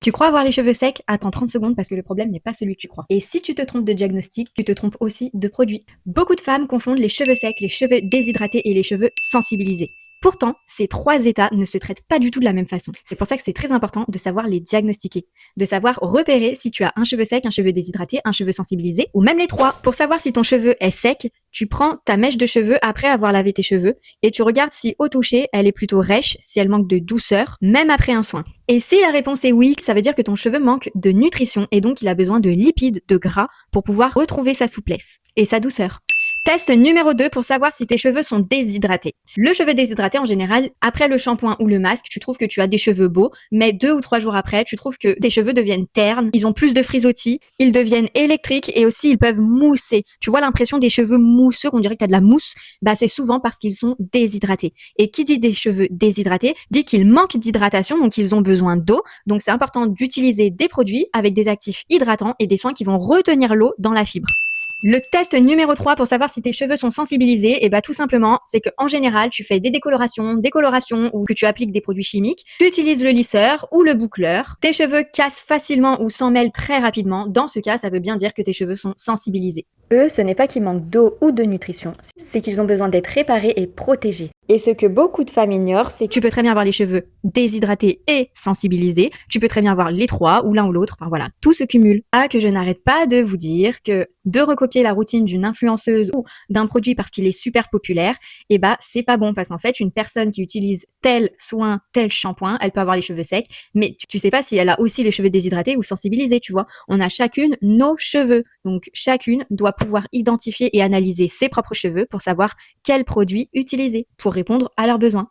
Tu crois avoir les cheveux secs? Attends 30 secondes parce que le problème n'est pas celui que tu crois. Et si tu te trompes de diagnostic, tu te trompes aussi de produit. Beaucoup de femmes confondent les cheveux secs, les cheveux déshydratés et les cheveux sensibilisés. Pourtant, ces trois états ne se traitent pas du tout de la même façon. C'est pour ça que c'est très important de savoir les diagnostiquer, de savoir repérer si tu as un cheveu sec, un cheveu déshydraté, un cheveu sensibilisé ou même les trois. Pour savoir si ton cheveu est sec, tu prends ta mèche de cheveux après avoir lavé tes cheveux et tu regardes si au toucher, elle est plutôt rêche, si elle manque de douceur, même après un soin. Et si la réponse est oui, ça veut dire que ton cheveu manque de nutrition et donc il a besoin de lipides, de gras pour pouvoir retrouver sa souplesse et sa douceur. Test numéro 2 pour savoir si tes cheveux sont déshydratés. Le cheveu déshydraté, en général, après le shampoing ou le masque, tu trouves que tu as des cheveux beaux, mais 2 ou 3 jours après, tu trouves que tes cheveux deviennent ternes, ils ont plus de frisottis, ils deviennent électriques et aussi ils peuvent mousser. Tu vois l'impression des cheveux mousseux, qu'on dirait que tu as de la mousse, bah c'est souvent parce qu'ils sont déshydratés. Et qui dit des cheveux déshydratés, dit qu'ils manquent d'hydratation, donc ils ont besoin d'eau. Donc c'est important d'utiliser des produits avec des actifs hydratants et des soins qui vont retenir l'eau dans la fibre. Le test numéro 3 pour savoir si tes cheveux sont sensibilisés, et bah tout simplement, c'est qu'en général, tu fais des décolorations ou que tu appliques des produits chimiques, tu utilises le lisseur ou le boucleur, tes cheveux cassent facilement ou s'en mêlent très rapidement. Dans ce cas, ça veut bien dire que tes cheveux sont sensibilisés. Eux, ce n'est pas qu'ils manquent d'eau ou de nutrition, c'est qu'ils ont besoin d'être réparés et protégés. Et ce que beaucoup de femmes ignorent, c'est que tu peux très bien avoir les cheveux déshydratés et sensibilisés, tu peux très bien avoir les trois ou l'un ou l'autre, enfin voilà, tout se cumule. Ah, que je n'arrête pas de vous dire que de recopier la routine d'une influenceuse ou d'un produit parce qu'il est super populaire, eh bah c'est pas bon parce qu'en fait, une personne qui utilise tel soin, tel shampoing, elle peut avoir les cheveux secs, mais tu sais pas si elle a aussi les cheveux déshydratés ou sensibilisés, tu vois. On a chacune nos cheveux, donc chacune doit pouvoir identifier et analyser ses propres cheveux pour savoir quel produit utiliser pour répondre à leurs besoins.